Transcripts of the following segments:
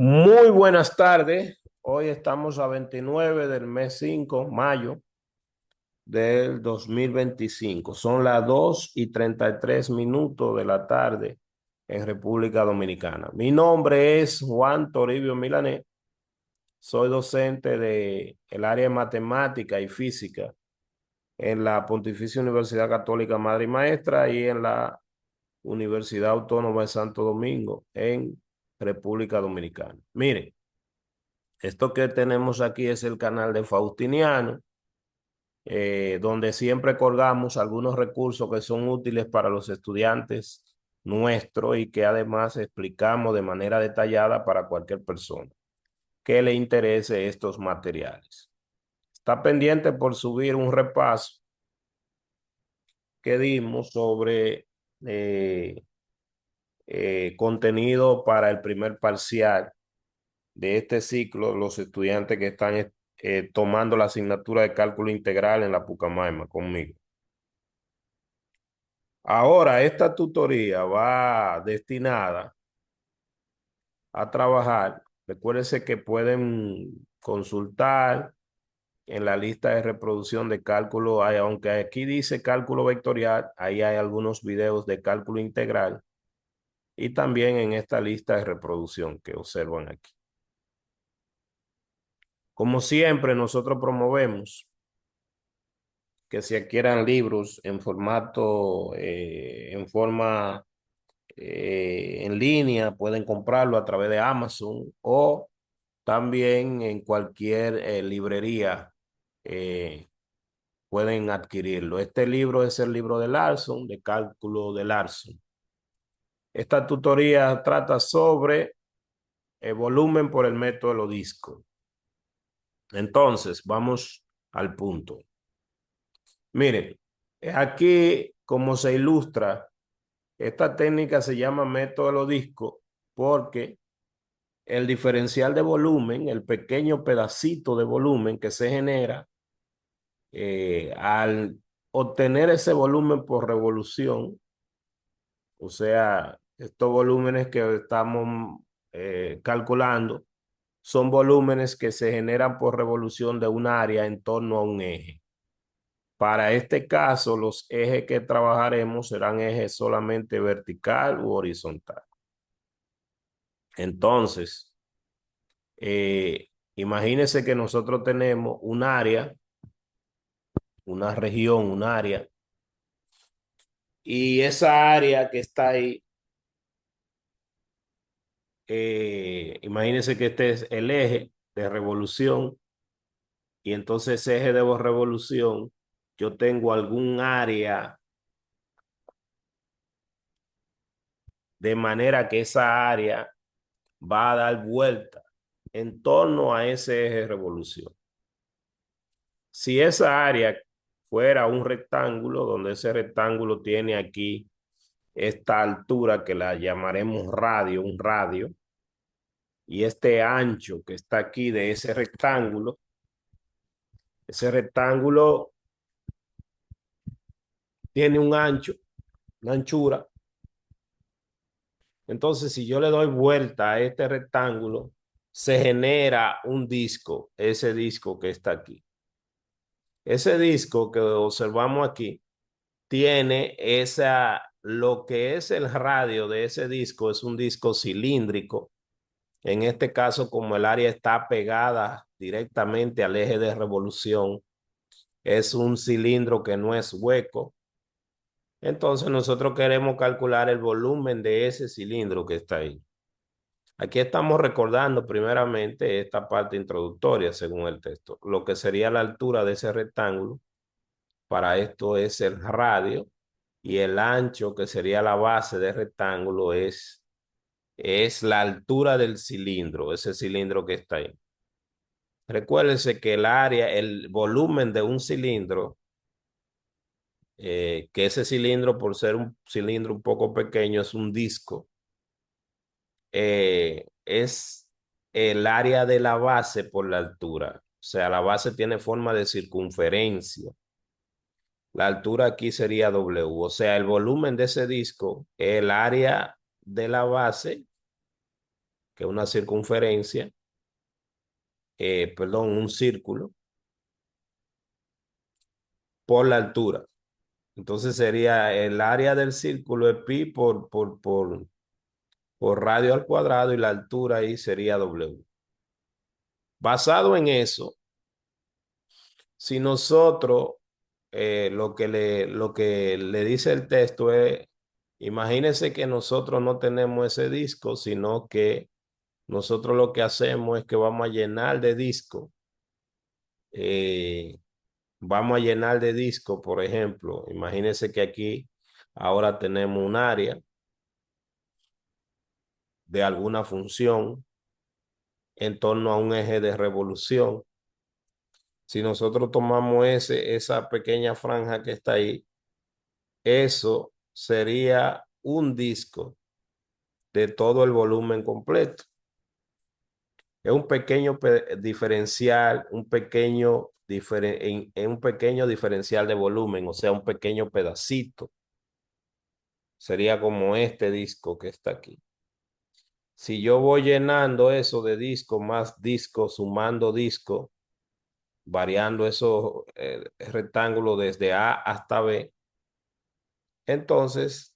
Muy buenas tardes. Hoy estamos a 29 del mes 5, mayo del 2025. Son las 2:33 de la tarde en República Dominicana. Mi nombre es Juan Toribio Milanés. Soy docente de el área de matemática y física en la Pontificia Universidad Católica Madre y Maestra y en la Universidad Autónoma de Santo Domingo en República Dominicana. Miren. Esto que tenemos aquí es el canal de Faustiniano, donde siempre colgamos algunos recursos que son útiles para los estudiantes nuestros y que además explicamos de manera detallada para cualquier persona que le interese estos materiales. Está pendiente por subir un repaso que dimos sobre eh, contenido para el primer parcial de este ciclo, los estudiantes que están tomando la asignatura de cálculo integral en la Pucamaima conmigo. Ahora, esta tutoría va destinada a trabajar. Recuérdense que pueden consultar en la lista de reproducción de cálculo, aunque aquí dice cálculo vectorial, ahí hay algunos videos de cálculo integral y también en esta lista de reproducción que observan aquí. Como siempre, nosotros promovemos que se adquieran libros en formato, en forma en línea, pueden comprarlo a través de Amazon o también en cualquier librería pueden adquirirlo. Este libro es el libro de Larson, de cálculo de Larson. Esta tutoría trata sobre el volumen por el método de los discos. Entonces, vamos al punto. Miren, aquí como se ilustra, esta técnica se llama método de los discos porque el diferencial de volumen, el pequeño pedacito de volumen que se genera al obtener ese volumen por revolución, o sea, estos volúmenes que estamos calculando son volúmenes que se generan por revolución de un área en torno a un eje. Para este caso, los ejes que trabajaremos serán ejes solamente vertical u horizontal. Entonces, imagínense que nosotros tenemos un área, una región, un área, y esa área que está ahí, imagínense que este es el eje de revolución, y entonces ese eje de revolución, yo tengo algún área de manera que esa área va a dar vuelta en torno a ese eje de revolución. Si esa área fuera un rectángulo, donde ese rectángulo tiene aquí esta altura que la llamaremos radio, un radio, y este ancho que está aquí de ese rectángulo tiene un ancho, una anchura. Entonces, si yo le doy vuelta a este rectángulo, se genera un disco, ese disco que está aquí. Ese disco que observamos aquí tiene lo que es el radio de ese disco es un disco cilíndrico. En este caso, como el área está pegada directamente al eje de revolución, es un cilindro que no es hueco. Entonces nosotros queremos calcular el volumen de ese cilindro que está ahí. Aquí estamos recordando primeramente esta parte introductoria según el texto. Lo que sería la altura de ese rectángulo, para esto es el radio, y el ancho, que sería la base del rectángulo, es la altura del cilindro, ese cilindro que está ahí. Recuérdense que el área, el volumen de un cilindro, que ese cilindro, por ser un cilindro un poco pequeño, es un disco, es el área de la base por la altura. O sea, la base tiene forma de circunferencia. La altura aquí sería W. O sea, el volumen de ese disco, el área de la base que es una circunferencia, perdón, un círculo, por la altura. Entonces sería el área del círculo es pi por radio al cuadrado y la altura ahí sería W. Basado en eso, si nosotros lo que le dice el texto es, imagínense que nosotros no tenemos ese disco, sino que nosotros lo que hacemos es que vamos a llenar de disco. Vamos a llenar de disco, por ejemplo, imagínense que aquí ahora tenemos un área de alguna función en torno a un eje de revolución. Si nosotros tomamos esa pequeña franja que está ahí, eso sería un disco de todo el volumen completo. Es un pequeño diferencial, un pequeño diferencial de volumen, o sea, un pequeño pedacito. Sería como este disco que está aquí. Si yo voy llenando eso de disco, más disco, sumando disco, variando esos rectángulos desde A hasta B, entonces,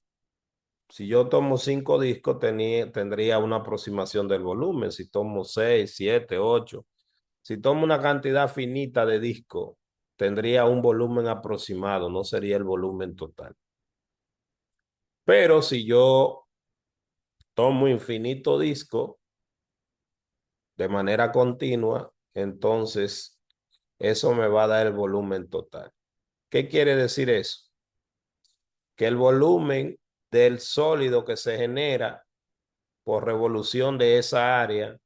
si yo tomo 5 discos, tendría una aproximación del volumen. Si tomo 6, 7, 8, si tomo una cantidad finita de discos, tendría un volumen aproximado, no sería el volumen total. Pero si yo tomo infinito disco de manera continua, entonces eso me va a dar el volumen total. ¿Qué quiere decir eso? Que el volumen del sólido que se genera por revolución de esa área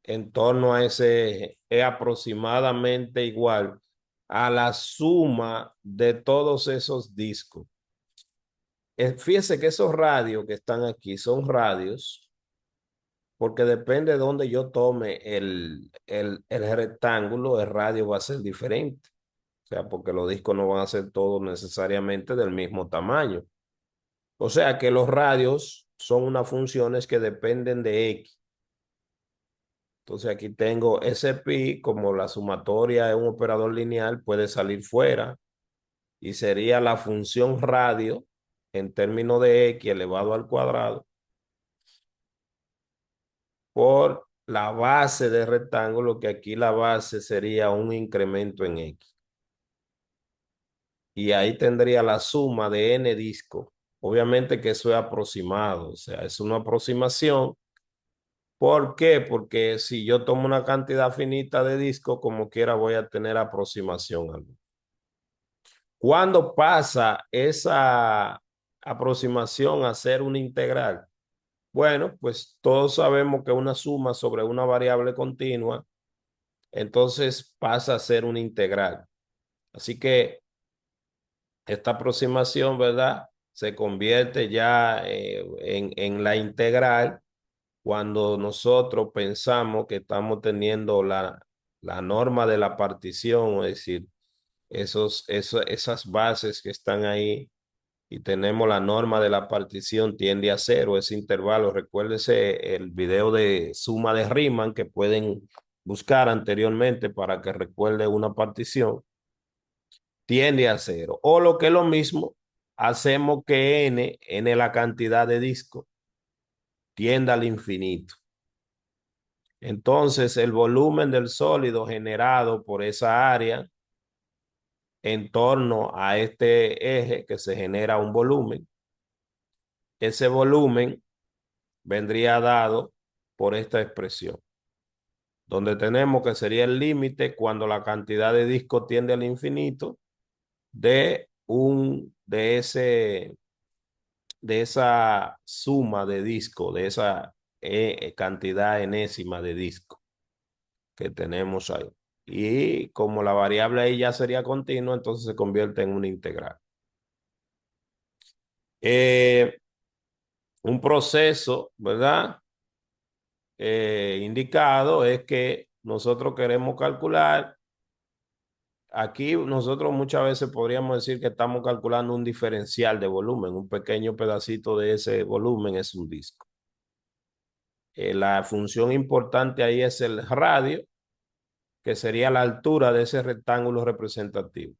en torno a ese eje es aproximadamente igual a la suma de todos esos discos. Fíjese que esos radios que están aquí son radios porque depende de dónde yo tome el rectángulo, el radio va a ser diferente. O sea, porque los discos no van a ser todos necesariamente del mismo tamaño. O sea que los radios son unas funciones que dependen de X. Entonces aquí tengo ese pi, como la sumatoria es un operador lineal, puede salir fuera y sería la función radio en términos de X elevado al cuadrado por la base del rectángulo, que aquí la base sería un incremento en X. Y ahí tendría la suma de n discos. Obviamente que eso es aproximado, o sea, es una aproximación. ¿Por qué? Porque si yo tomo una cantidad finita de discos, como quiera voy a tener aproximación a ¿cuándo pasa esa aproximación a ser una integral? Bueno, pues todos sabemos que una suma sobre una variable continua, entonces pasa a ser una integral. Así que esta aproximación, ¿verdad? Se convierte ya en la integral cuando nosotros pensamos que estamos teniendo la norma de la partición, es decir, esas bases que están ahí y tenemos la norma de la partición tiende a cero, ese intervalo. Recuérdese el video de suma de Riemann que pueden buscar anteriormente para que recuerde una partición, tiende a cero. O lo que es lo mismo, hacemos que n la cantidad de disco, tienda al infinito. Entonces, el volumen del sólido generado por esa área en torno a este eje que se genera un volumen, ese volumen vendría dado por esta expresión, donde tenemos que sería el límite cuando la cantidad de disco tiende al infinito de esa suma de disco, de esa cantidad enésima de disco que tenemos ahí. Y como la variable ahí ya sería continua, entonces se convierte en una integral. Eh, un proceso, ¿verdad? Indicado es que nosotros queremos calcular, aquí nosotros muchas veces podríamos decir que estamos calculando un diferencial de volumen, un pequeño pedacito de ese volumen es un disco. La función importante ahí es el radio, que sería la altura de ese rectángulo representativo.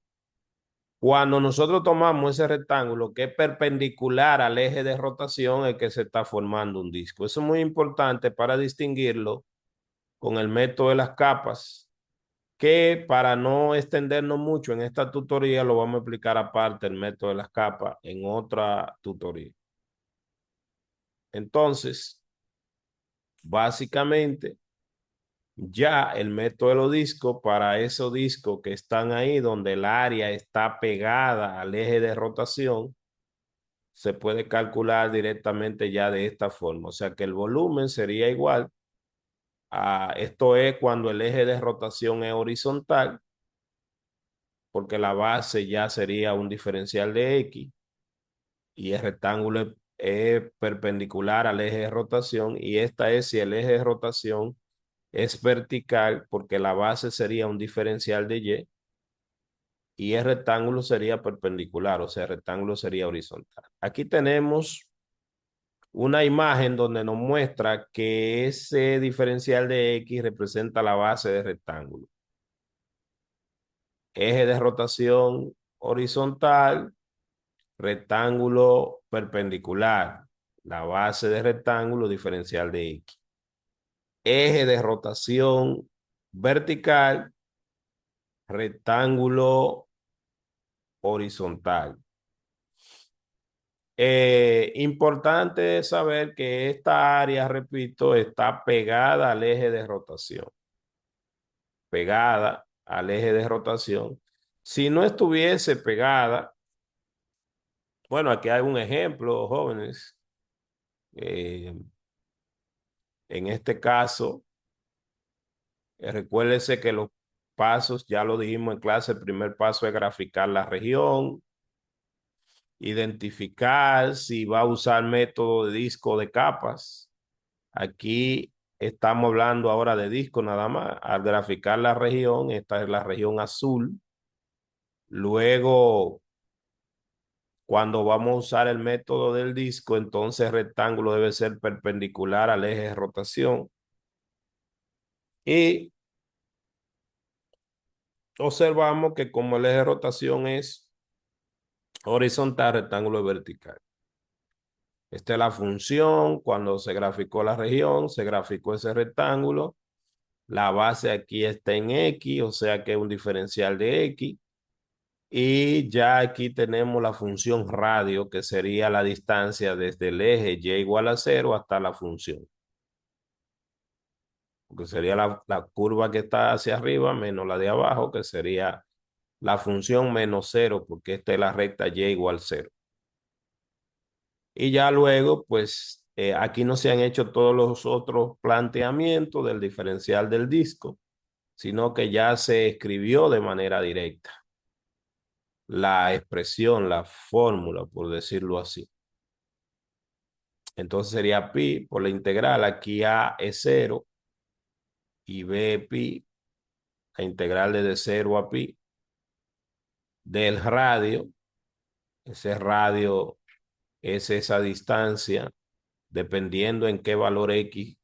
Cuando nosotros tomamos ese rectángulo que es perpendicular al eje de rotación, es que se está formando un disco. Eso es muy importante para distinguirlo con el método de las capas, que para no extendernos mucho en esta tutoría, lo vamos a explicar aparte el método de las capas en otra tutoría. Entonces, básicamente, ya el método de los discos, para esos discos que están ahí donde el área está pegada al eje de rotación, se puede calcular directamente ya de esta forma. O sea que el volumen sería igual a, esto es cuando el eje de rotación es horizontal, porque la base ya sería un diferencial de X y el rectángulo es perpendicular al eje de rotación, y esta es si el eje de rotación es vertical, porque la base sería un diferencial de y el rectángulo sería perpendicular, o sea, el rectángulo sería horizontal. Aquí tenemos una imagen donde nos muestra que ese diferencial de X representa la base del rectángulo. Eje de rotación horizontal, rectángulo perpendicular, la base del rectángulo diferencial de X. Eje de rotación vertical, rectángulo horizontal. Importante saber que esta área, repito, está pegada al eje de rotación. Pegada al eje de rotación. Si no estuviese pegada, bueno, aquí hay un ejemplo, jóvenes. Eh, en este caso, recuérdese que los pasos, ya lo dijimos en clase, el primer paso es graficar la región, identificar si va a usar método de disco de capas. Aquí estamos hablando ahora de disco nada más. Al graficar la región, esta es la región azul. Luego, cuando vamos a usar el método del disco, entonces el rectángulo debe ser perpendicular al eje de rotación. Y observamos que como el eje de rotación es horizontal, el rectángulo es vertical. Esta es la función. Cuando se graficó la región, se graficó ese rectángulo. La base aquí está en X, o sea que es un diferencial de X. Y ya aquí tenemos la función radio, que sería la distancia desde el eje y igual a 0 hasta la función. Que sería la curva que está hacia arriba menos la de abajo, que sería la función menos 0, porque esta es la recta y igual 0. Y ya luego, pues aquí no se han hecho todos los otros planteamientos del diferencial del disco, sino que ya se escribió de manera directa la expresión, la fórmula, por decirlo así. Entonces sería pi por la integral. Aquí A es 0 y B es pi, la integral desde 0 a pi del radio. Ese radio es esa distancia dependiendo en qué valor X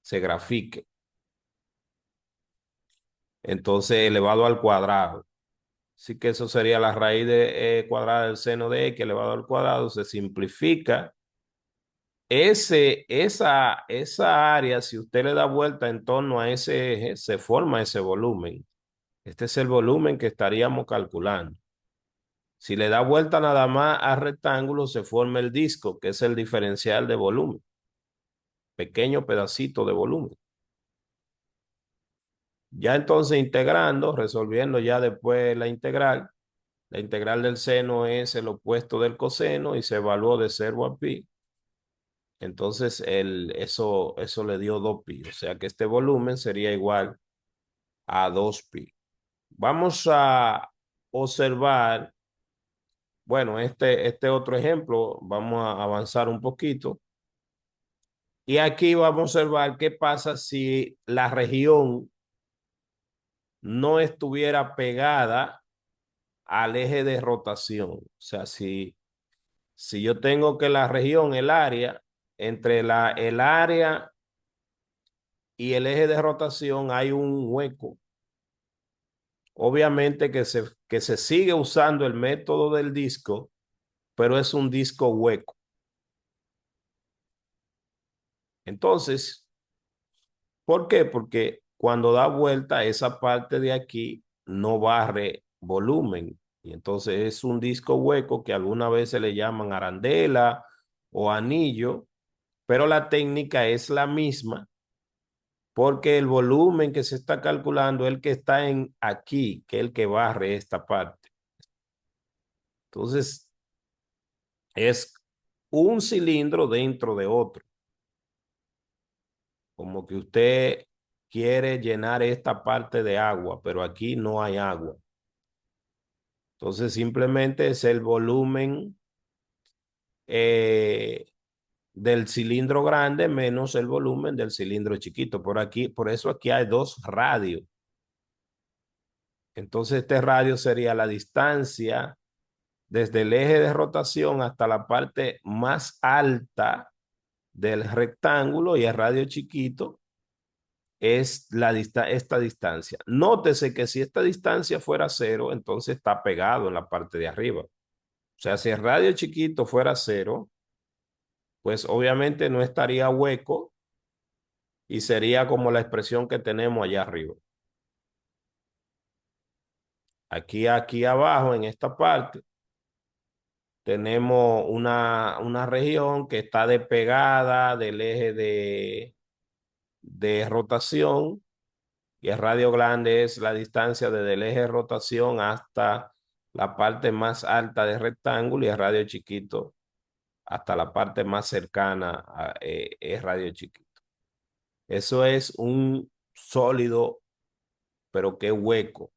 se grafique. Entonces elevado al cuadrado. Así que eso sería la raíz de cuadrada del seno de X elevado al cuadrado. Se simplifica. Esa área, si usted le da vuelta en torno a ese eje, se forma ese volumen. Este es el volumen que estaríamos calculando. Si le da vuelta nada más al rectángulo, se forma el disco, que es el diferencial de volumen. Pequeño pedacito de volumen. Ya entonces integrando, resolviendo ya después la integral del seno es el opuesto del coseno y se evaluó de 0 a pi. Entonces eso le dio 2pi, o sea que este volumen sería igual a 2pi. Vamos a observar, bueno, este otro ejemplo, vamos a avanzar un poquito. Y aquí vamos a observar qué pasa si la región no estuviera pegada al eje de rotación. O sea, si yo tengo que la región, el área, entre el área y el eje de rotación hay un hueco. Obviamente que se sigue usando el método del disco, pero es un disco hueco. Entonces, ¿por qué? Porque cuando da vuelta, esa parte de aquí no barre volumen. Y entonces es un disco hueco que algunas veces le llaman arandela o anillo, pero la técnica es la misma porque el volumen que se está calculando es el que está en aquí, que es el que barre esta parte. Entonces, es un cilindro dentro de otro. Como que usted quiere llenar esta parte de agua, pero aquí no hay agua. Entonces simplemente es el volumen eh, del cilindro grande menos el volumen del cilindro chiquito. Por aquí, por eso aquí hay dos radios. Entonces este radio sería la distancia desde el eje de rotación hasta la parte más alta del rectángulo, y el radio chiquito es esta distancia. Nótese que si esta distancia fuera cero, entonces está pegado en la parte de arriba. O sea, si el radio chiquito fuera cero, pues obviamente no estaría hueco y sería como la expresión que tenemos allá arriba. Aquí abajo, en esta parte, tenemos una región que está despegada del eje de rotación, y el radio grande es la distancia desde el eje de rotación hasta la parte más alta del rectángulo, y el radio chiquito hasta la parte más cercana es radio chiquito. Eso es un sólido, pero qué hueco,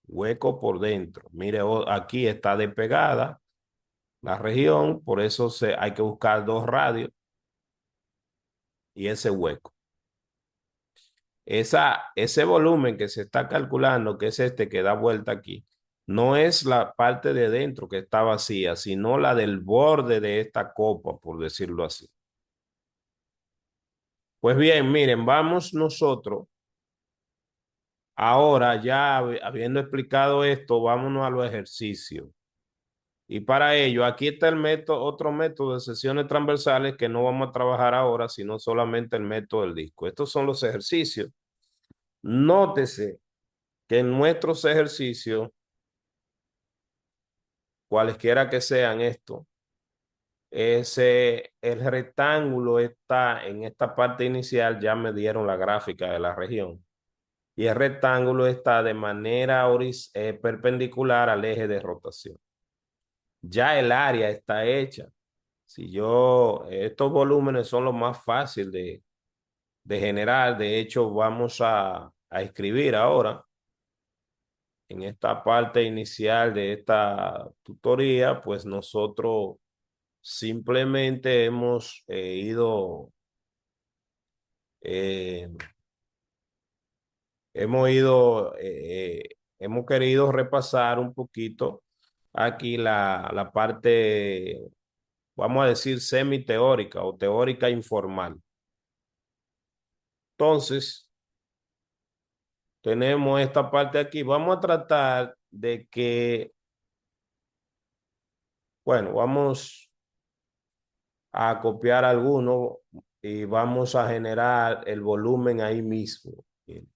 hueco por dentro. Mire, aquí está despegada la región, por eso hay que buscar dos radios y ese hueco. Ese volumen que se está calculando, que es este que da vuelta aquí, no es la parte de dentro que está vacía, sino la del borde de esta copa, por decirlo así. Pues bien, miren, vamos nosotros, ahora ya habiendo explicado esto, vámonos a los ejercicios. Y para ello, aquí está el método, otro método de sesiones transversales que no vamos a trabajar ahora, sino solamente el método del disco. Estos son los ejercicios. Nótese que en nuestros ejercicios, cualesquiera que sean estos, el rectángulo está en esta parte inicial, ya me dieron la gráfica de la región, y el rectángulo está de manera perpendicular al eje de rotación. Ya el área está hecha. Si estos volúmenes son los más fáciles de generar. De hecho, vamos a escribir ahora en esta parte inicial de esta tutoría, pues nosotros simplemente eh, hemos querido repasar un poquito aquí la parte, vamos a decir, semiteórica o teórica informal. Entonces, tenemos esta parte aquí. Vamos a tratar de que, bueno, vamos a copiar alguno y vamos a generar el volumen ahí mismo. Bien.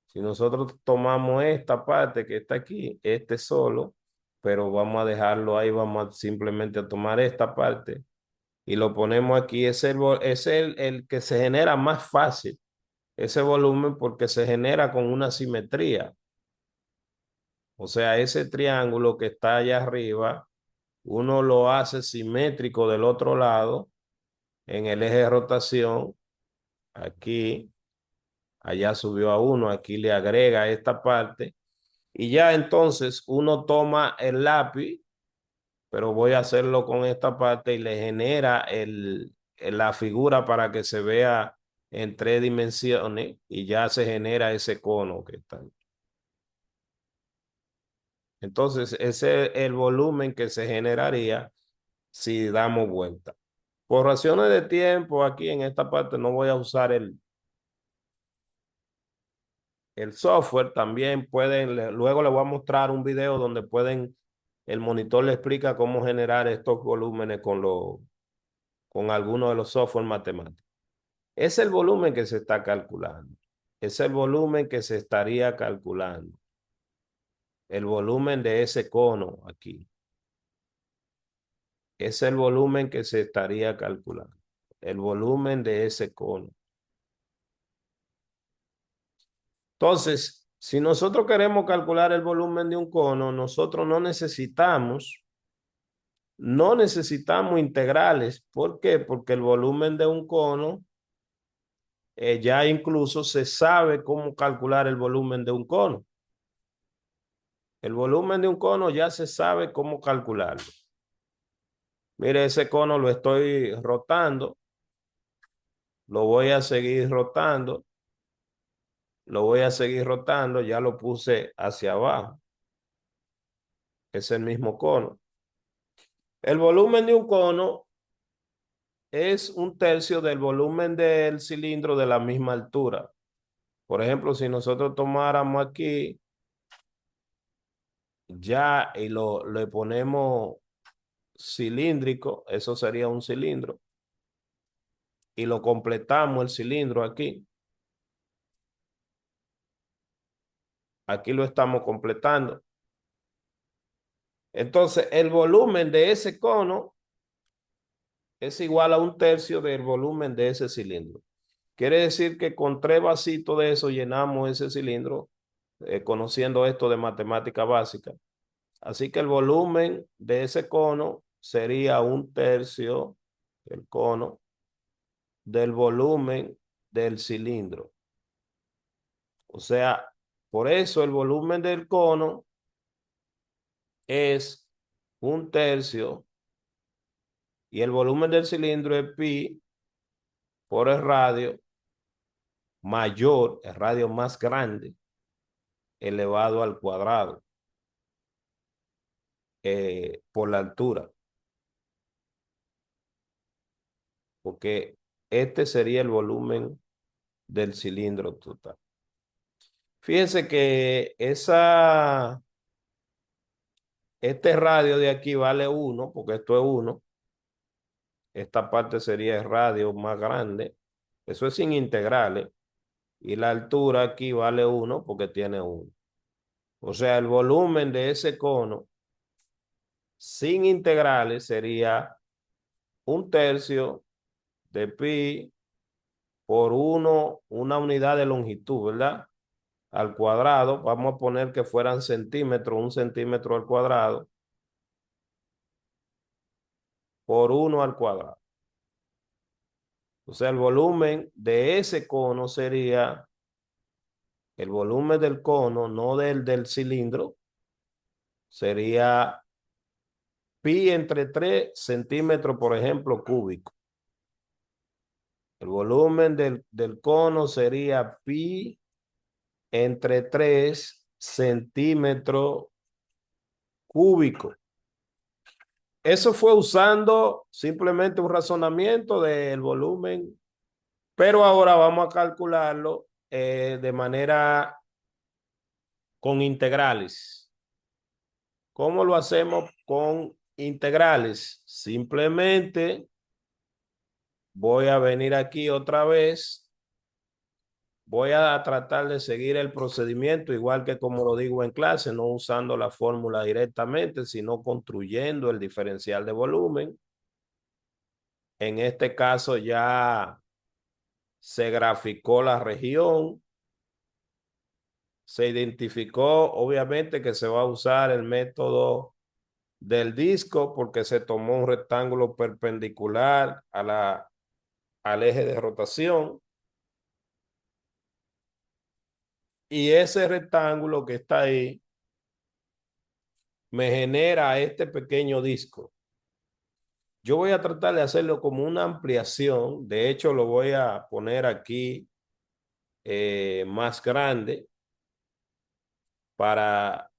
Si nosotros tomamos esta parte que está aquí, este solo, pero vamos a dejarlo ahí, vamos simplemente a tomar esta parte y lo ponemos aquí. Es el que se genera más fácil, ese volumen, porque se genera con una simetría. O sea, ese triángulo que está allá arriba, uno lo hace simétrico del otro lado en el eje de rotación. Aquí, allá subió a uno, aquí le agrega esta parte. Y ya entonces uno toma el lápiz, pero voy a hacerlo con esta parte y le genera la figura para que se vea en tres dimensiones, y ya se genera ese cono que está. Entonces, ese es el volumen que se generaría si damos vuelta. Por razones de tiempo, aquí en esta parte no voy a usar el software. También pueden, luego les voy a mostrar un video donde pueden, el monitor le explica cómo generar estos volúmenes con algunos de los software matemáticos. Es el volumen que se está calculando. Es el volumen que se estaría calculando. El volumen de ese cono aquí. Es el volumen que se estaría calculando. El volumen de ese cono. Entonces, si nosotros queremos calcular el volumen de un cono, nosotros no necesitamos integrales. ¿Por qué? Porque el volumen de un cono, ya incluso se sabe cómo calcular el volumen de un cono. El volumen de un cono ya se sabe cómo calcularlo. Mire, ese cono lo estoy rotando. Lo voy a seguir rotando. Lo voy a seguir rotando. Ya lo puse hacia abajo. Es el mismo cono. El volumen de un cono es un tercio del volumen del cilindro de la misma altura. Por ejemplo, si nosotros tomáramos aquí ya y le ponemos cilíndrico, eso sería un cilindro, y lo completamos el cilindro aquí. Aquí lo estamos completando. Entonces, el volumen de ese cono es igual a un tercio del volumen de ese cilindro. Quiere decir que con 3 vasitos de eso llenamos ese cilindro, conociendo esto de matemática básica. Así que el volumen de ese cono sería un tercio del cono del volumen del cilindro. O sea, por eso el volumen del cono es un tercio y el volumen del cilindro es pi por el radio mayor, el radio más grande, elevado al cuadrado, por la altura. Porque este sería el volumen del cilindro total. Fíjense que este radio de aquí vale 1, porque esto es 1. Esta parte sería el radio más grande. Eso es sin integrales. Y la altura aquí vale 1 porque tiene 1. O sea, el volumen de ese cono sin integrales sería un tercio de pi por 1, una unidad de longitud, ¿verdad? Al cuadrado. Vamos a poner que fueran centímetros, un centímetro al cuadrado por 1 al cuadrado. O sea, el volumen de ese cono sería el volumen del cono, no del cilindro, sería pi entre 3 centímetros, por ejemplo, cúbico. El volumen del cono sería pi entre 3 centímetros cúbicos. Eso fue usando simplemente un razonamiento del volumen, pero ahora vamos a calcularlo de manera con integrales. ¿Cómo lo hacemos con integrales? Simplemente voy a venir aquí otra vez. Voy a tratar de seguir el procedimiento, igual que como lo digo en clase, no usando la fórmula directamente, sino construyendo el diferencial de volumen. En este caso ya se graficó la región, se identificó, obviamente que se va a usar el método del disco porque se tomó un rectángulo perpendicular al eje de rotación. Y ese rectángulo que está ahí me genera este pequeño disco. Yo voy a tratar de hacerlo como una ampliación. De hecho, lo voy a poner aquí más grande para,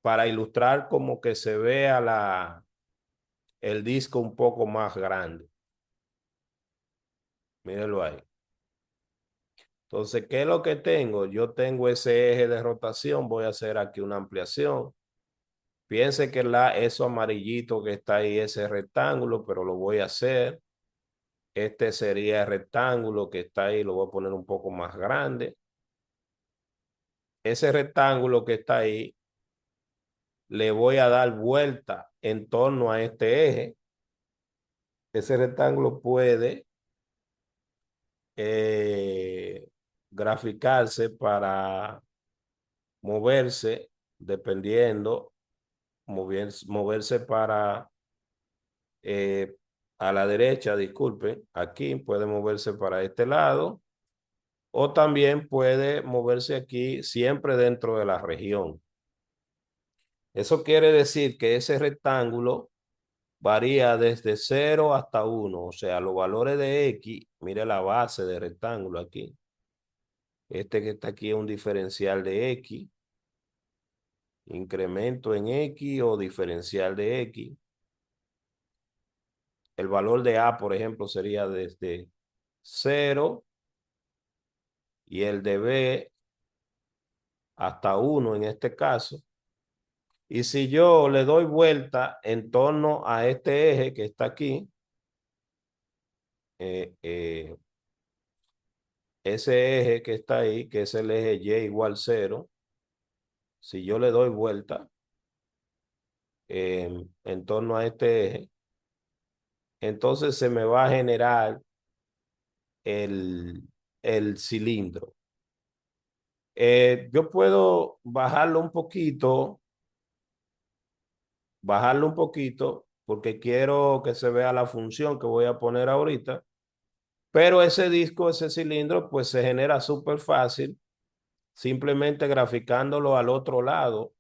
para ilustrar como que se vea el disco un poco más grande. Mírenlo ahí. Entonces, ¿qué es lo que tengo? Yo tengo ese eje de rotación. Voy a hacer aquí una ampliación. Piense que eso amarillito que está ahí, ese rectángulo, pero lo voy a hacer. Este sería el rectángulo que está ahí, lo voy a poner un poco más grande. Ese rectángulo que está ahí, le voy a dar vuelta en torno a este eje. Ese rectángulo puede eh, graficarse para moverse, dependiendo, moverse para a la derecha, disculpe, aquí puede moverse para este lado, o también puede moverse aquí siempre dentro de la región. Eso quiere decir que ese rectángulo varía desde 0 hasta 1, o sea, los valores de X, mire la base del rectángulo aquí. Este que está aquí es un diferencial de X, incremento en X o diferencial de X. El valor de A, por ejemplo, sería desde 0 y el de B hasta 1 en este caso. Y si yo le doy vuelta en torno a este eje que está aquí, eh, eh, ese eje que está ahí, que es el eje Y igual 0, si yo le doy vuelta en torno a este eje, entonces se me va a generar el, el cilindro. Yo puedo bajarlo un poquito, porque quiero que se vea la función que voy a poner ahorita, pero ese disco, ese cilindro, pues se genera súper fácil, simplemente graficándolo al otro lado,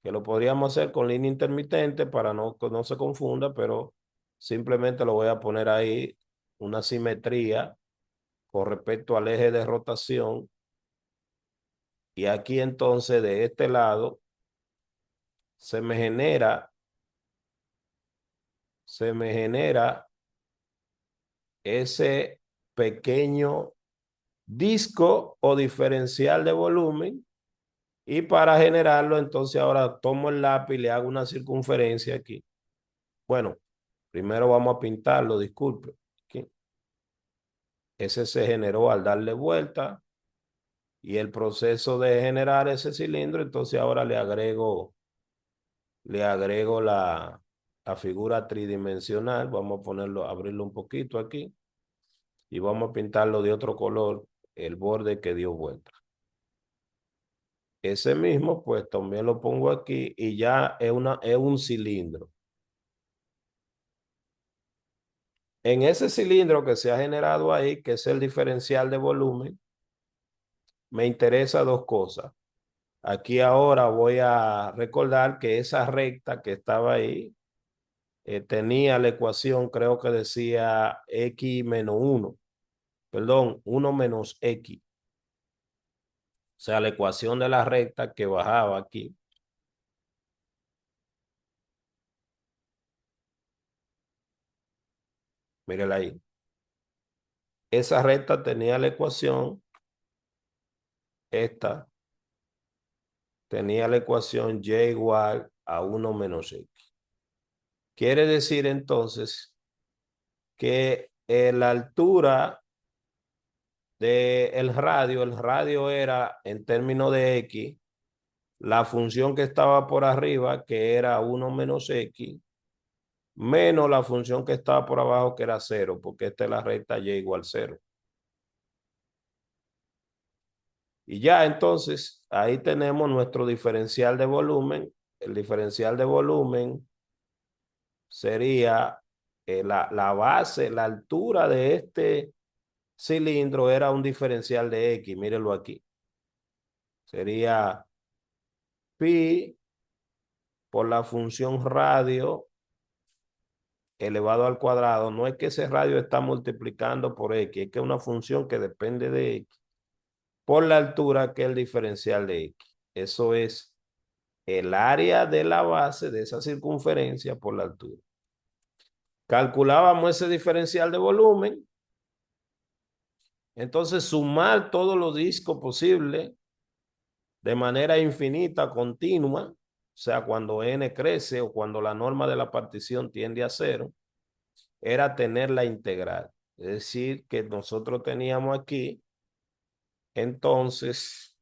que lo podríamos hacer con línea intermitente para que no se confunda, pero simplemente lo voy a poner ahí una simetría con respecto al eje de rotación. Y aquí entonces de este lado se me genera, se me genera ese pequeño disco o diferencial de volumen. Y para generarlo, entonces ahora tomo el lápiz y le hago una circunferencia aquí. Bueno, primero vamos a pintarlo, disculpe. Aquí. Ese se generó al darle vuelta y el proceso de generar ese cilindro, entonces ahora le agrego la figura tridimensional. Vamos a ponerlo, abrirlo un poquito aquí y vamos a pintarlo de otro color, el borde que dio vuelta. Ese mismo, pues también lo pongo aquí y ya es un cilindro. En ese cilindro que se ha generado ahí, que es el diferencial de volumen, me interesa dos cosas. Aquí ahora voy a recordar que esa recta que estaba ahí tenía la ecuación, creo que decía x menos 1, perdón, 1 menos x. O sea, la ecuación de la recta que bajaba aquí. Mírela ahí. Esa recta tenía la ecuación, esta tenía la ecuación y igual a 1 menos x. Quiere decir entonces que la altura del radio, el radio era en términos de x, la función que estaba por arriba, que era 1 menos x, menos la función que estaba por abajo, que era 0, porque esta es la recta y igual 0. Y ya entonces ahí tenemos nuestro diferencial de volumen. El diferencial de volumen sería la base, la altura de este cilindro era un diferencial de X, mírenlo aquí. Sería pi por la función radio elevado al cuadrado. No es que ese radio está multiplicando por X, es que es una función que depende de X por la altura, que es el diferencial de X. Eso es el área de la base de esa circunferencia por la altura. Calculábamos ese diferencial de volumen Entonces, sumar todos los discos posibles de manera infinita, continua, o sea, cuando n crece o cuando la norma de la partición tiende a cero, era tener la integral. Es decir, que nosotros teníamos aquí, entonces,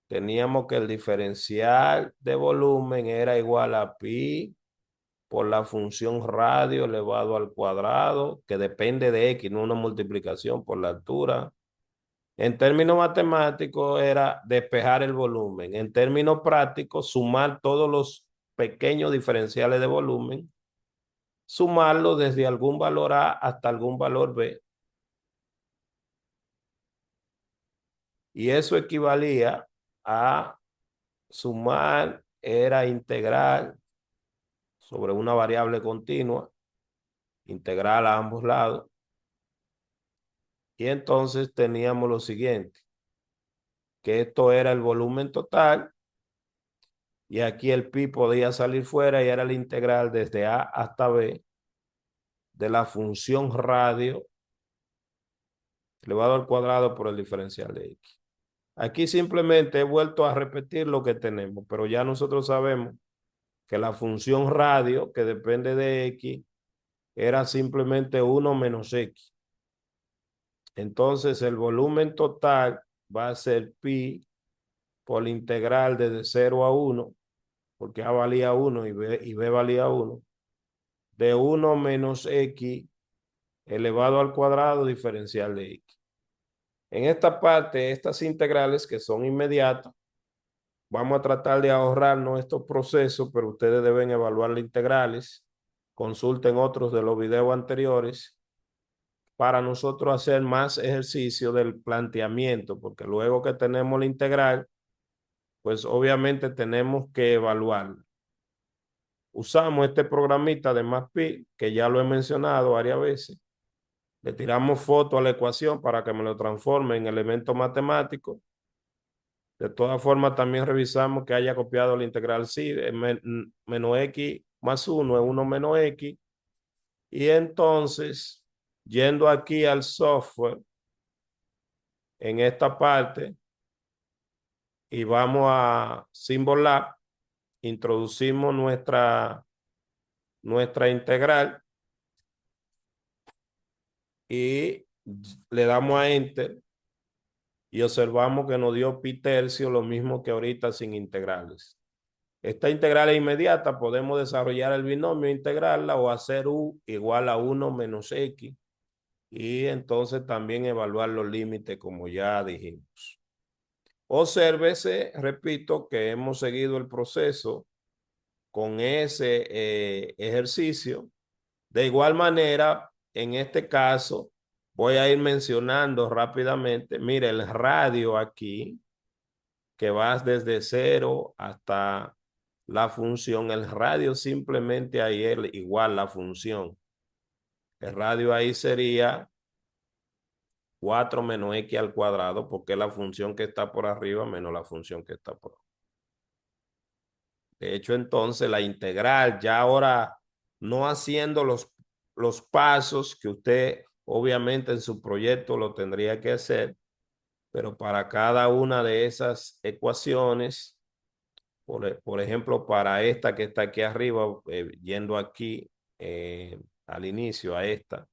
teníamos que el diferencial de volumen era igual a pi por la función radio elevado al cuadrado, que depende de x, no una multiplicación por la altura. En términos matemáticos era despejar el volumen. En términos prácticos, sumar todos los pequeños diferenciales de volumen, sumarlo desde algún valor A hasta algún valor B. Y eso equivalía a sumar, era integral sobre una variable continua, integral a ambos lados. Y entonces teníamos lo siguiente, que esto era el volumen total y aquí el pi podía salir fuera y era la integral desde A hasta B de la función radio elevado al cuadrado por el diferencial de x. Aquí simplemente he vuelto a repetir lo que tenemos, pero ya nosotros sabemos que la función radio, que depende de x, era simplemente 1 menos x. Entonces el volumen total va a ser pi por la integral desde 0 a 1, porque A valía 1 y B valía 1, de 1 menos x elevado al cuadrado diferencial de x. En esta parte, estas integrales que son inmediatas, vamos a tratar de ahorrarnos estos procesos, pero ustedes deben evaluar las integrales. Consulten otros de los videos anteriores para nosotros hacer más ejercicio del planteamiento, porque luego que tenemos la integral, pues obviamente tenemos que evaluarla. Usamos este programita de MATPLIB, que ya lo he mencionado varias veces. Le tiramos foto a la ecuación para que me lo transforme en elemento matemático. De todas formas, también revisamos que haya copiado la integral sí, menos x más 1 es 1 menos x. Y entonces, yendo aquí al software, en esta parte, y vamos a Symbol Lab, introducimos nuestra integral y le damos a Enter y observamos que nos dio pi tercio, lo mismo que ahorita sin integrales. Esta integral es inmediata, podemos desarrollar el binomio, integrarla o hacer u igual a 1 menos x y entonces también evaluar los límites como ya dijimos. Obsérvese, repito, que hemos seguido el proceso con ese ejercicio. De igual manera, en este caso, voy a ir mencionando rápidamente, mire, el radio aquí, que vas desde 0 hasta la función, el radio simplemente ahí es igual la función. El radio ahí sería 4 menos x al cuadrado, porque es la función que está por arriba menos la función que está por abajo. De hecho, entonces la integral, ya ahora no haciendo los pasos que usted obviamente en su proyecto lo tendría que hacer, pero para cada una de esas ecuaciones, por ejemplo, para esta que está aquí arriba, yendo aquí al inicio a esta,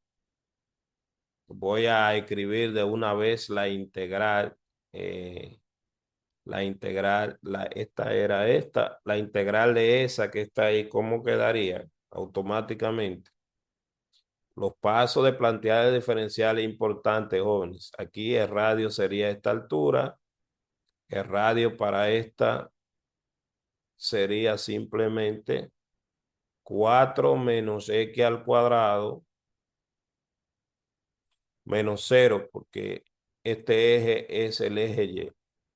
voy a escribir de una vez esta era esta, la integral de esa que está ahí, ¿cómo quedaría? Automáticamente. Los pasos de plantear diferenciales importantes, jóvenes. Aquí el radio sería esta altura, el radio para esta sería simplemente 4 menos x al cuadrado menos 0, porque este eje es el eje Y.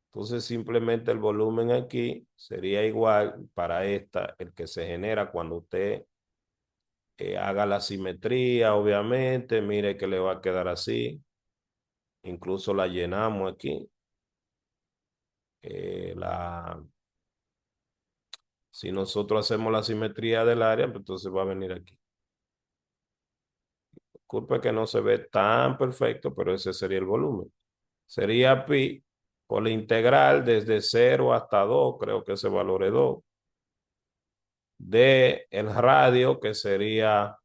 Entonces simplemente el volumen aquí sería igual para esta, el que se genera cuando usted haga la simetría, obviamente, mire que le va a quedar así. Incluso la llenamos aquí. Si nosotros hacemos la simetría del área, pues entonces va a venir aquí. Disculpe que no se ve tan perfecto, pero ese sería el volumen. Sería pi por la integral desde 0 hasta 2, creo que ese valor es 2, de el radio, que sería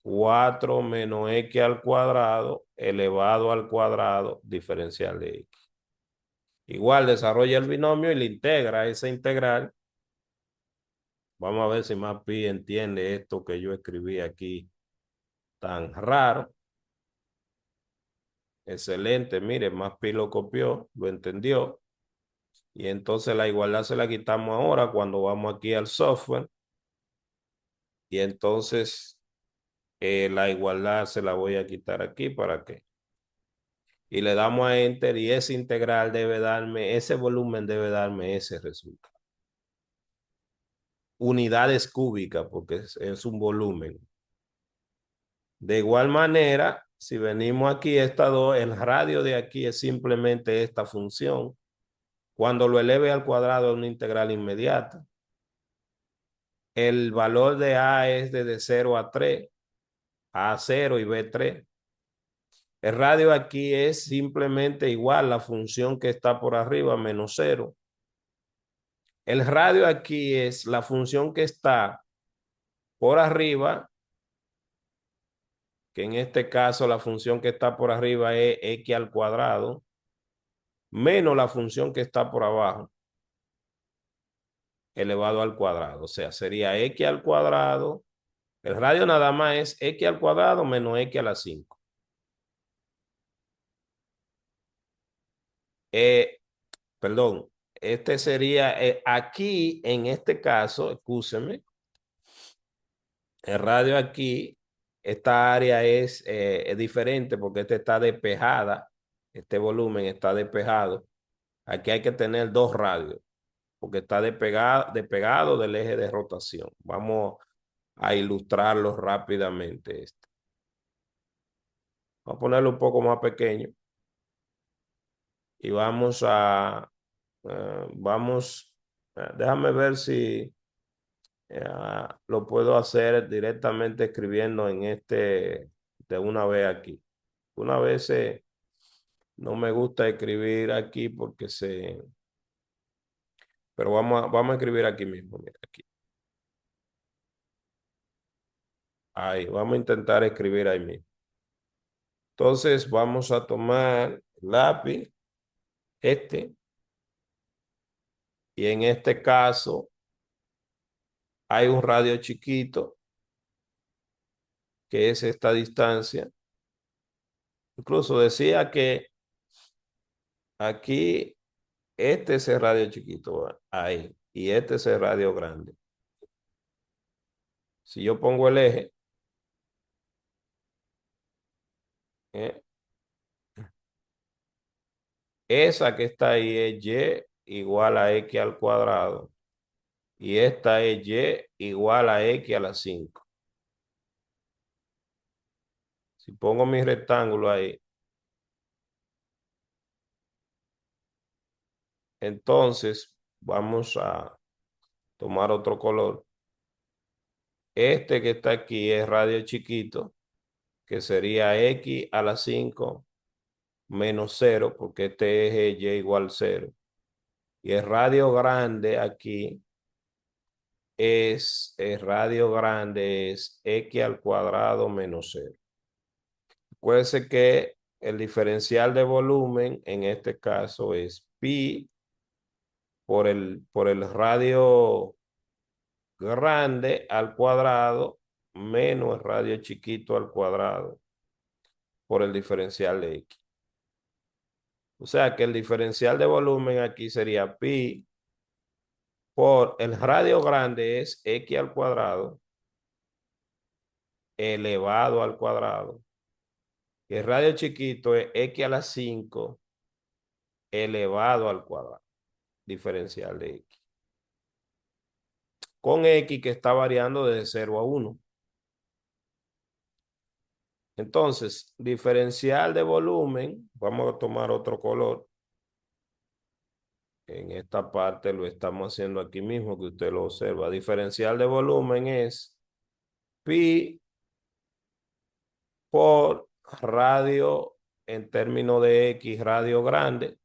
4 menos x al cuadrado elevado al cuadrado diferencial de x. Igual desarrolla el binomio y le integra esa integral. Vamos a ver si más pi entiende esto que yo escribí aquí tan raro. Excelente, mire, más pi lo copió, lo entendió. Y entonces la igualdad se la quitamos ahora cuando vamos aquí al software. Y entonces la igualdad se la voy a quitar aquí para que. Y le damos a enter y ese integral debe darme, ese volumen debe darme ese resultado. Unidades cúbicas, porque es un volumen. De igual manera, si venimos aquí, esta 2, el radio de aquí es simplemente esta función. Cuando lo eleve al cuadrado es una integral inmediata. El valor de A es desde 0 a 3, A 0 y B 3. El radio aquí es simplemente igual la función que está por arriba menos 0. El radio aquí es la función que está por arriba, que en este caso la función que está por arriba es x al cuadrado, menos la función que está por abajo, elevado al cuadrado. O sea, sería x al cuadrado. El radio nada más es x al cuadrado menos x a la 5. Perdón, este sería, aquí en este caso, escúcheme, el radio aquí, esta área es diferente porque este está despejada, este volumen está despejado. Aquí hay que tener dos radios porque está despegado del eje de rotación. Vamos a ilustrarlo rápidamente. Vamos a ponerlo un poco más pequeño y déjame ver si lo puedo hacer directamente escribiendo en de una vez aquí. Una vez no me gusta escribir aquí pero vamos a escribir aquí mismo, mira, aquí. Ahí, vamos a intentar escribir ahí mismo. Entonces vamos a tomar el lápiz, y en este caso hay un radio chiquito, que es esta distancia. Incluso decía que aquí este es el radio chiquito, ahí, y este es el radio grande. Si yo pongo el eje, ¿eh? Esa que está ahí es y igual a x al cuadrado. Y esta es y igual a x a la 5. Si pongo mi rectángulo ahí, entonces vamos a tomar otro color. Este que está aquí es radio chiquito, que sería x a la 5 menos 0, porque este eje es y igual 0. Y el radio grande aquí el radio grande es x al cuadrado menos 0. Acuérdense que el diferencial de volumen en este caso es pi por el radio grande al cuadrado menos el radio chiquito al cuadrado por el diferencial de x. O sea que el diferencial de volumen aquí sería pi por el radio grande es x al cuadrado elevado al cuadrado. Y el radio chiquito es x a la 5 elevado al cuadrado, diferencial de x. Con x que está variando de 0 a 1. Entonces, diferencial de volumen, vamos a tomar otro color. En esta parte lo estamos haciendo aquí mismo, que usted lo observa. Diferencial de volumen es pi por radio en términos de X, radio grande,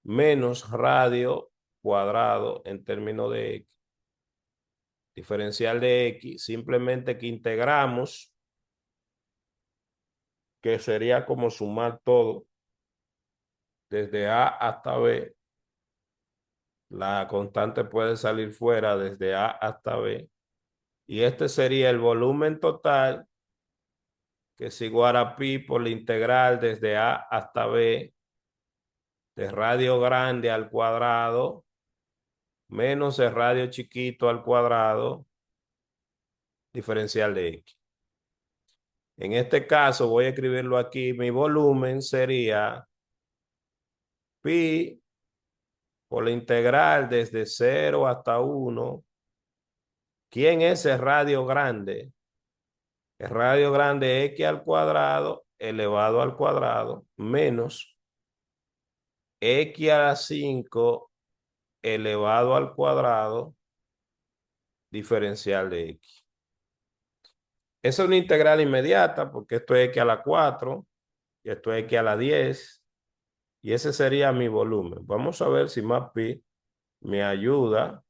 menos radio cuadrado en términos de X. Diferencial de X, simplemente que integramos, que sería como sumar todo desde A hasta B. La constante puede salir fuera desde A hasta B. Y este sería el volumen total, que es igual a pi por la integral desde A hasta B de radio grande al cuadrado menos el radio chiquito al cuadrado diferencial de X. En este caso voy a escribirlo aquí. Mi volumen sería pi por la integral desde 0 hasta 1. ¿Quién es el radio grande? El radio grande es X al cuadrado elevado al cuadrado menos X a la 5 elevado al cuadrado diferencial de X. Esa es una integral inmediata porque esto es X a la 4 y esto es X a la 10 y ese sería mi volumen. Vamos a ver si más pi me ayuda.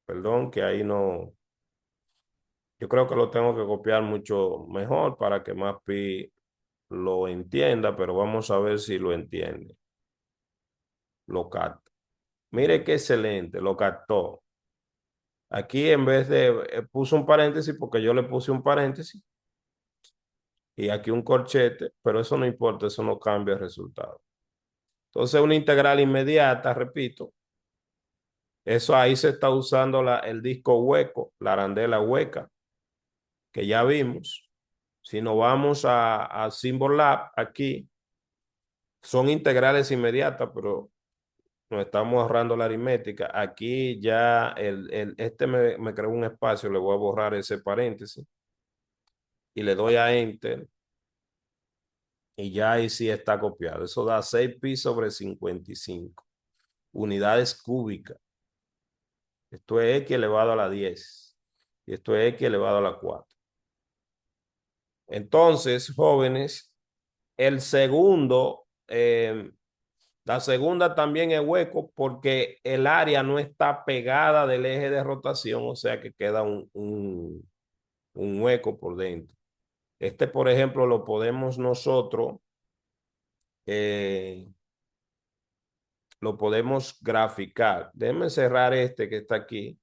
Perdón que ahí no. Yo creo que lo tengo que copiar mucho mejor para que más pi lo entienda, pero vamos a ver si lo entiende. Lo capta. Mire qué excelente, lo captó. Aquí en vez de, puso un paréntesis porque yo le puse un paréntesis y aquí un corchete, pero eso no importa, eso no cambia el resultado. Entonces una integral inmediata, repito, eso ahí se está usando el disco hueco, la arandela hueca, que ya vimos. Si nos vamos a Symbol Lab, aquí son integrales inmediatas, pero nos estamos ahorrando la aritmética. Aquí ya este me creó un espacio, le voy a borrar ese paréntesis y le doy a Enter y ya ahí sí está copiado. Eso da 6pi sobre 55 unidades cúbicas. Esto es X elevado a la 10 y esto es X elevado a la 4. Entonces, jóvenes, el segundo, la segunda también es hueco porque el área no está pegada del eje de rotación, o sea que queda un hueco por dentro. Este, por ejemplo, lo podemos nosotros, eh, lo podemos graficar. Déjenme cerrar este que está aquí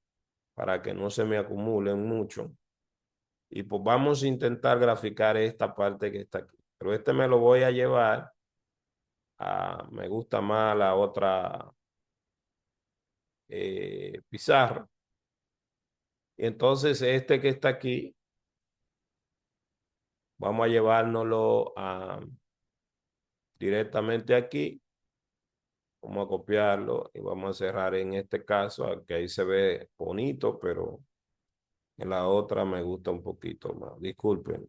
para que no se me acumulen mucho. Y pues vamos a intentar graficar esta parte que está aquí. Pero este me lo voy a llevar a, me gusta más la otra pizarra. Y entonces este que está aquí, vamos a llevárnoslo directamente aquí. Vamos a copiarlo y vamos a cerrar en este caso, que ahí se ve bonito, pero en la otra me gusta un poquito más. Disculpen.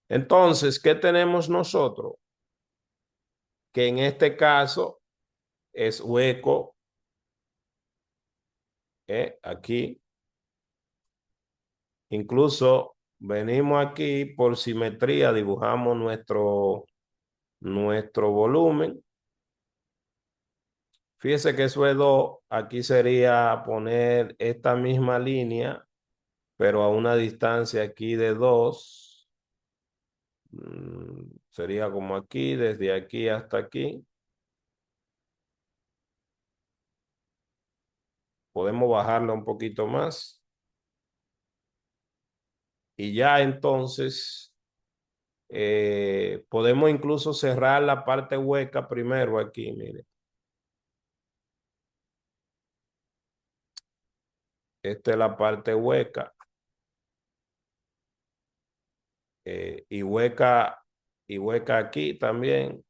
Entonces, ¿qué tenemos nosotros? Que en este caso es hueco, aquí. Incluso venimos aquí por simetría, dibujamos nuestro volumen. Fíjese que eso es 2. Aquí sería poner esta misma línea, pero a una distancia aquí de 2. Sería como aquí, desde aquí hasta aquí. Podemos bajarla un poquito más. Y ya entonces podemos incluso cerrar la parte hueca primero aquí, mire. Esta es la parte hueca. Y hueca aquí también.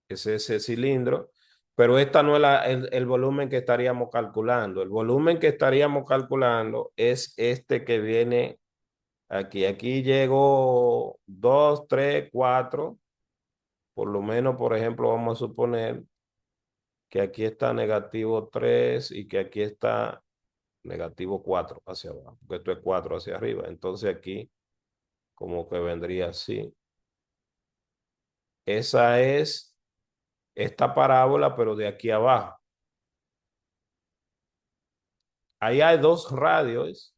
Es ese cilindro. Pero esta no es el volumen que estaríamos calculando. El volumen que estaríamos calculando es este que viene aquí. Aquí llegó 2, 3, 4. Por lo menos, por ejemplo, vamos a suponer que aquí está -3 y que aquí está negativo 4 hacia abajo, porque esto es 4 hacia arriba. Entonces aquí como que vendría así. Esa es esta parábola, pero de aquí abajo. Ahí hay dos radios.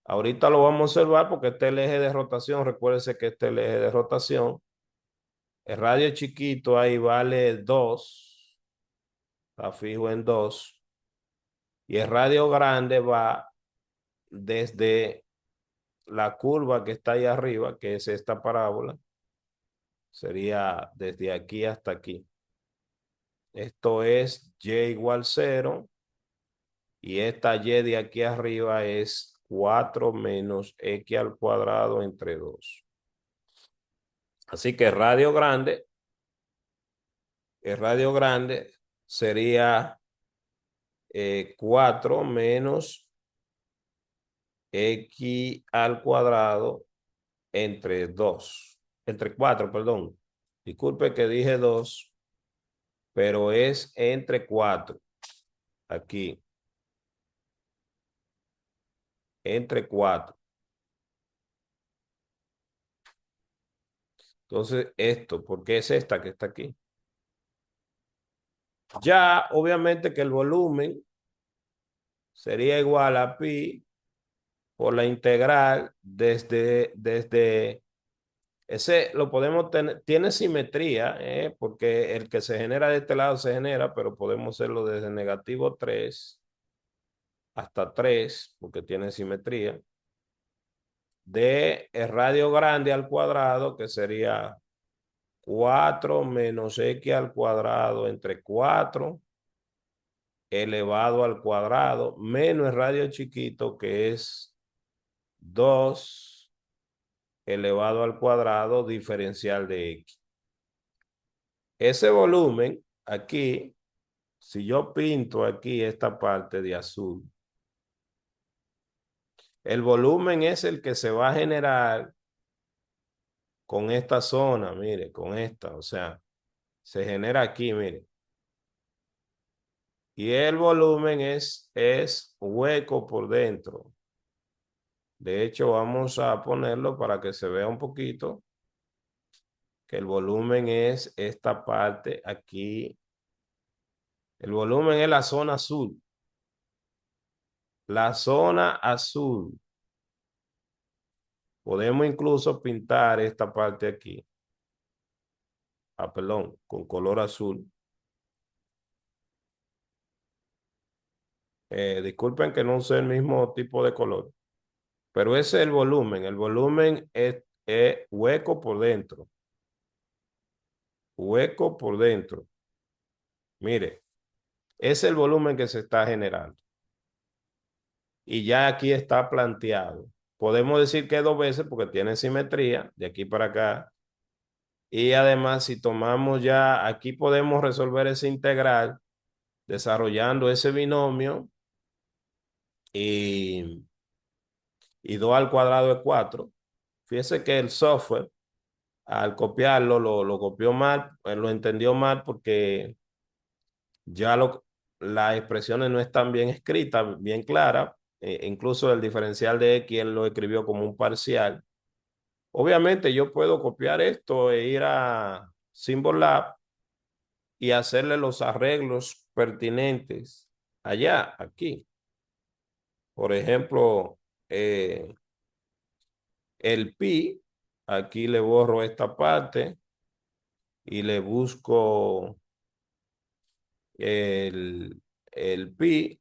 Ahorita lo vamos a observar porque este es el eje de rotación. Recuérdense que este es el eje de rotación. El radio chiquito ahí vale 2. Está fijo en 2. Y el radio grande va desde la curva que está ahí arriba, que es esta parábola. Sería desde aquí hasta aquí. Esto es y igual 0. Y esta y de aquí arriba es 4 menos x al cuadrado entre 2. Así que el radio grande sería 4 menos x al cuadrado entre 2. Entre 4, perdón. Disculpe que dije 2, pero es entre 4. Aquí. Entre 4. Entonces, esto, ¿por qué es esta que está aquí? Ya, obviamente que el volumen sería igual a pi por la integral desde ese lo podemos tener, tiene simetría, porque el que se genera de este lado se genera, pero podemos hacerlo desde negativo 3 hasta 3, porque tiene simetría, de el radio grande al cuadrado, que sería 4 menos x al cuadrado entre 4 elevado al cuadrado, menos el radio chiquito, que es 2 elevado al cuadrado diferencial de x. Ese volumen aquí, si yo pinto aquí esta parte de azul, el volumen es el que se va a generar con esta zona, mire, con esta, o sea, se genera aquí, mire. Y el volumen es hueco por dentro. De hecho, vamos a ponerlo para que se vea un poquito que el volumen es esta parte aquí. El volumen es la zona azul. La zona azul. Podemos incluso pintar esta parte aquí. Ah, perdón, con color azul. Disculpen que no use el mismo tipo de color, pero ese es el volumen. El volumen es hueco por dentro. Hueco por dentro. Mire, es el volumen que se está generando. Y ya aquí está planteado. Podemos decir que 2 veces porque tiene simetría de aquí para acá. Y además, si tomamos ya, aquí podemos resolver ese integral desarrollando ese binomio y, y 2 al cuadrado es 4. Fíjese que el software, al copiarlo, lo copió mal, lo entendió mal porque ya las expresiones no están bien escritas, bien claras. Incluso el diferencial de x él lo escribió como un parcial. Obviamente yo puedo copiar esto e ir a Symbolab y hacerle los arreglos pertinentes allá, aquí. Por ejemplo, el pi, aquí le borro esta parte y le busco el pi.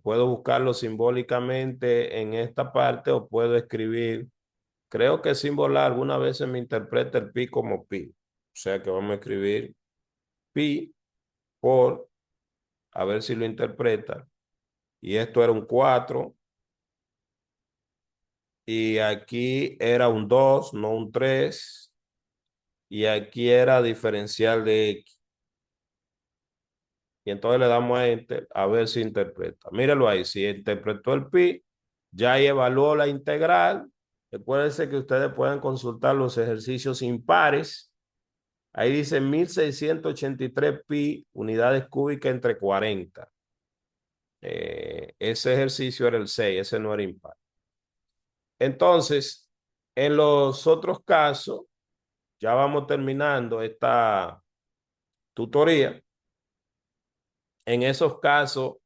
Puedo buscarlo simbólicamente en esta parte o puedo escribir. Creo que Symbolab alguna vez me interpreta el pi como pi. O sea que vamos a escribir pi por, a ver si lo interpreta. Y esto era un 4. Y aquí era un 2, no un 3. Y aquí era diferencial de x. Y entonces le damos a Enter a ver si interpreta. Míralo ahí, si interpretó el pi, ya ahí evaluó la integral. Recuérdense que ustedes pueden consultar los ejercicios impares. Ahí dice 1683 pi unidades cúbicas entre 40. Ese ejercicio era el 6, ese no era impar. Entonces, en los otros casos, ya vamos terminando esta tutoría. En esos casos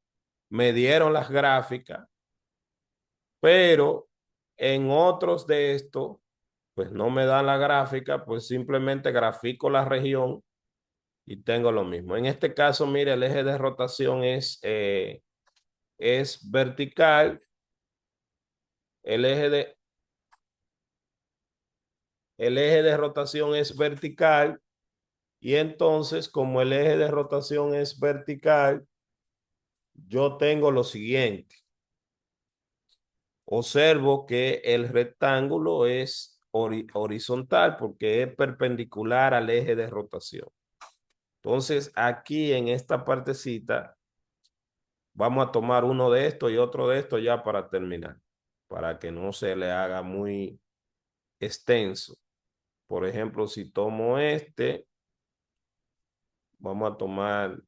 me dieron las gráficas, pero en otros de estos, pues no me dan la gráfica, pues simplemente grafico la región y tengo lo mismo. En este caso, mire, el eje de rotación es vertical, el eje de, el eje de rotación es vertical y entonces como el eje de rotación es vertical, yo tengo lo siguiente. Observo que el rectángulo es horizontal porque es perpendicular al eje de rotación. Entonces, aquí en esta partecita, vamos a tomar uno de estos y otro de estos ya para terminar, para que no se le haga muy extenso. Por ejemplo, si tomo este, vamos a tomar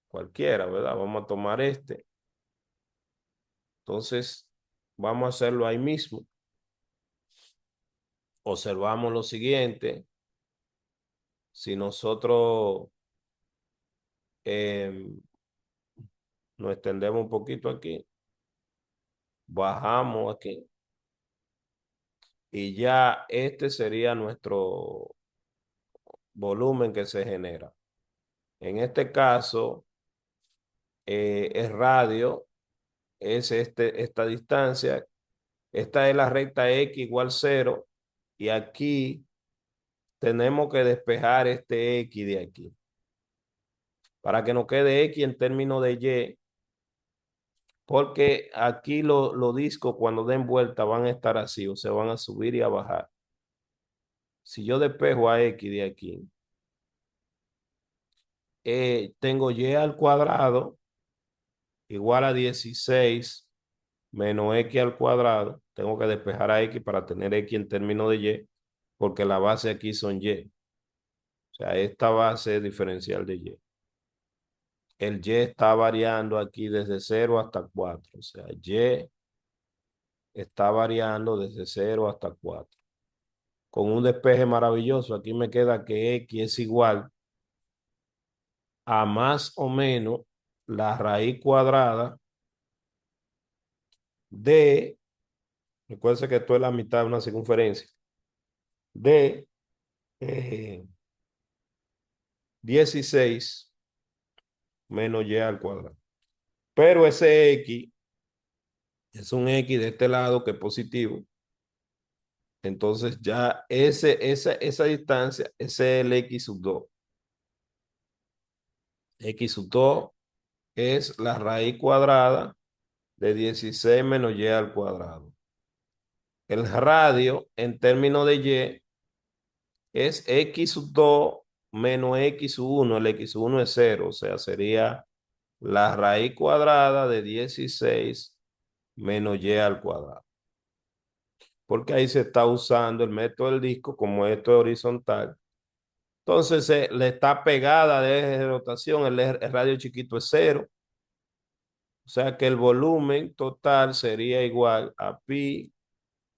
cualquiera, ¿verdad? Vamos a tomar este. Entonces, vamos a hacerlo ahí mismo. Observamos lo siguiente. Si nosotros eh, nos extendemos un poquito aquí, bajamos aquí y ya este sería nuestro volumen que se genera. En este caso, el radio es esta distancia. Esta es la recta X igual 0 y aquí tenemos que despejar este X de aquí para que nos quede X en términos de Y, porque aquí los discos cuando den vuelta van a estar así o se van a subir y a bajar. Si yo despejo a X de aquí, tengo Y al cuadrado igual a 16 menos X al cuadrado. Tengo que despejar a X para tener X en términos de Y, porque la base aquí son Y. O sea, esta base es diferencial de Y. El Y está variando aquí desde 0 hasta 4. O sea, Y está variando desde 0 hasta 4. Con un despeje maravilloso, aquí me queda que X es igual a más o menos la raíz cuadrada de, recuerden que esto es la mitad de una circunferencia, de 16 menos Y al cuadrado. Pero ese X es un X de este lado que es positivo. Entonces ya esa distancia, ese es el X sub 2. X sub 2 es la raíz cuadrada de 16 menos Y al cuadrado. El radio en términos de Y es X sub 2 menos X sub 1. El X sub 1 es 0, o sea, sería la raíz cuadrada de 16 menos Y al cuadrado. Porque ahí se está usando el método del disco como esto es horizontal. Entonces le está pegada de eje de rotación, el radio chiquito es 0. O sea que el volumen total sería igual a pi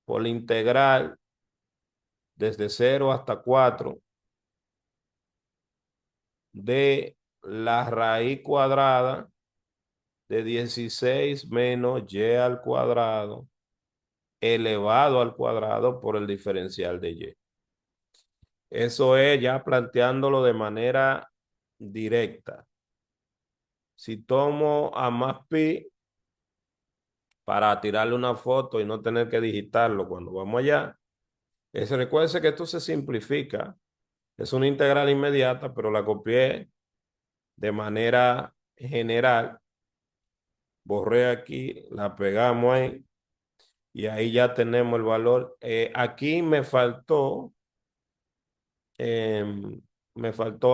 por la integral desde 0 hasta 4 de la raíz cuadrada de 16 menos Y al cuadrado elevado al cuadrado por el diferencial de Y. Eso es ya planteándolo de manera directa. Si tomo a más pi para tirarle una foto y no tener que digitarlo cuando vamos allá, recuerde que esto se simplifica. Es una integral inmediata, pero la copié de manera general. Borré aquí, la pegamos ahí y ahí ya tenemos el valor. Aquí me faltó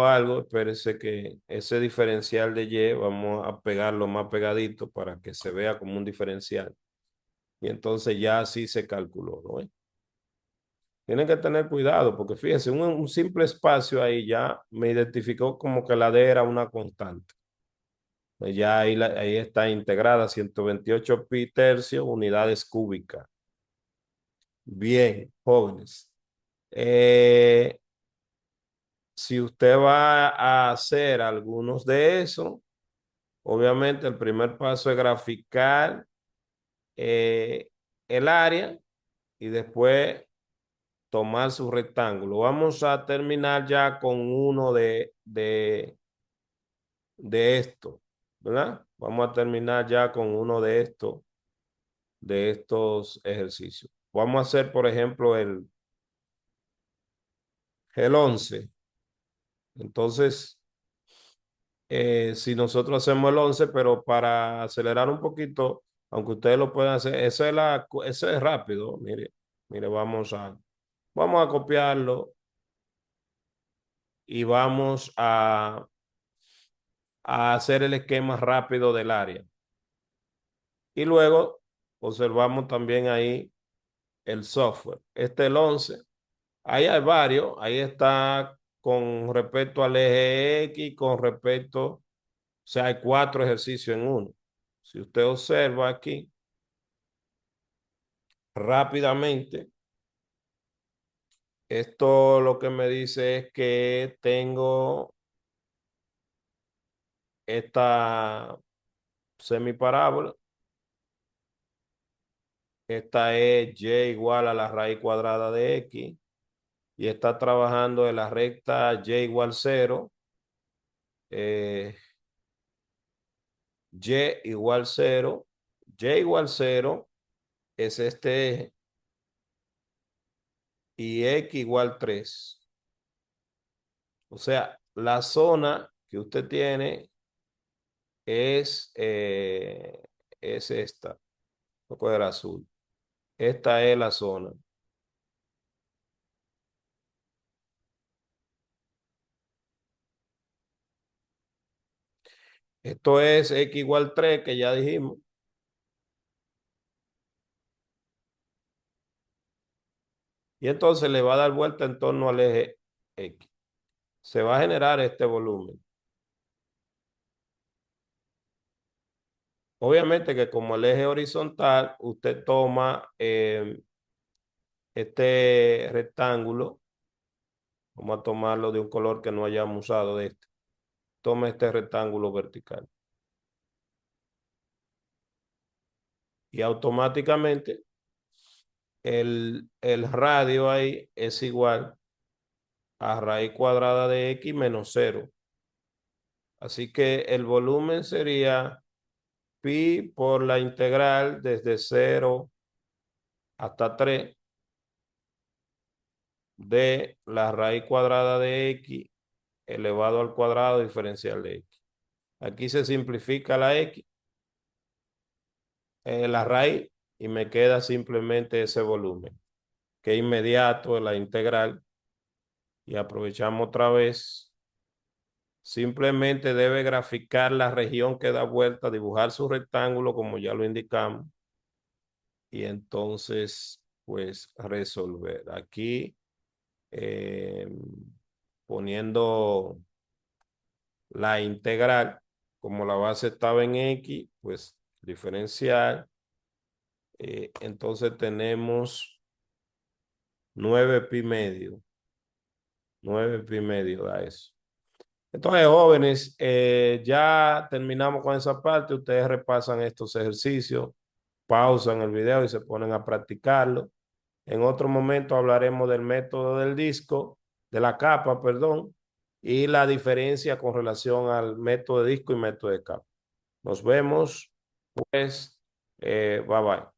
algo. Espérese que ese diferencial de Y vamos a pegarlo más pegadito para que se vea como un diferencial. Y entonces ya así se calculó, ¿no? Tienen que tener cuidado porque fíjense, un simple espacio ahí ya me identificó como que la D era una constante. Ya ahí está integrada 128 pi tercios, unidades cúbicas. Bien, jóvenes. Eh, si usted va a hacer algunos de esos, obviamente el primer paso es graficar eh, el área y después tomar su rectángulo. Vamos a terminar ya con uno de esto, ¿verdad? Vamos a terminar ya con uno de estos ejercicios. Vamos a hacer, por ejemplo, el 11. Entonces, si nosotros hacemos el 11, pero para acelerar un poquito, aunque ustedes lo puedan hacer, eso es rápido. Mire, vamos a copiarlo y vamos a hacer el esquema rápido del área. Y luego observamos también ahí el software. Este es el 11. Ahí hay varios. Ahí está con respecto al eje X, con respecto, o sea, hay 4 ejercicios en uno. Si usted observa aquí rápidamente, esto lo que me dice es que tengo esta semiparábola. Esta es y igual a la raíz cuadrada de x y está trabajando en la recta y igual 0, y igual 0, y igual 0 es este eje y x igual 3. O sea, la zona que usted tiene es esta, no puede ser azul. Esta es la zona. Esto es x igual 3 que ya dijimos. Y entonces le va a dar vuelta en torno al eje X. Se va a generar este volumen. Obviamente que como el eje horizontal, usted toma este rectángulo, vamos a tomarlo de un color que no hayamos usado de este. Toma este rectángulo vertical. Y automáticamente el radio ahí es igual a raíz cuadrada de x menos 0. Así que el volumen sería pi por la integral desde 0 hasta 3 de la raíz cuadrada de x elevado al cuadrado diferencial de x. Aquí se simplifica la x, la raíz, y me queda simplemente ese volumen, que es inmediato de la integral. Y aprovechamos otra vez. Simplemente debe graficar la región que da vuelta, dibujar su rectángulo como ya lo indicamos. Y entonces, pues, resolver. Aquí, eh, poniendo la integral, como la base estaba en x, pues diferencial. Entonces tenemos 9 pi medio. 9 pi medio da eso. Entonces, jóvenes, ya terminamos con esa parte. Ustedes repasan estos ejercicios, pausan el video y se ponen a practicarlo. En otro momento hablaremos del método del disco, de la capa, perdón, y la diferencia con relación al método de disco y método de capa. Nos vemos, pues, bye bye.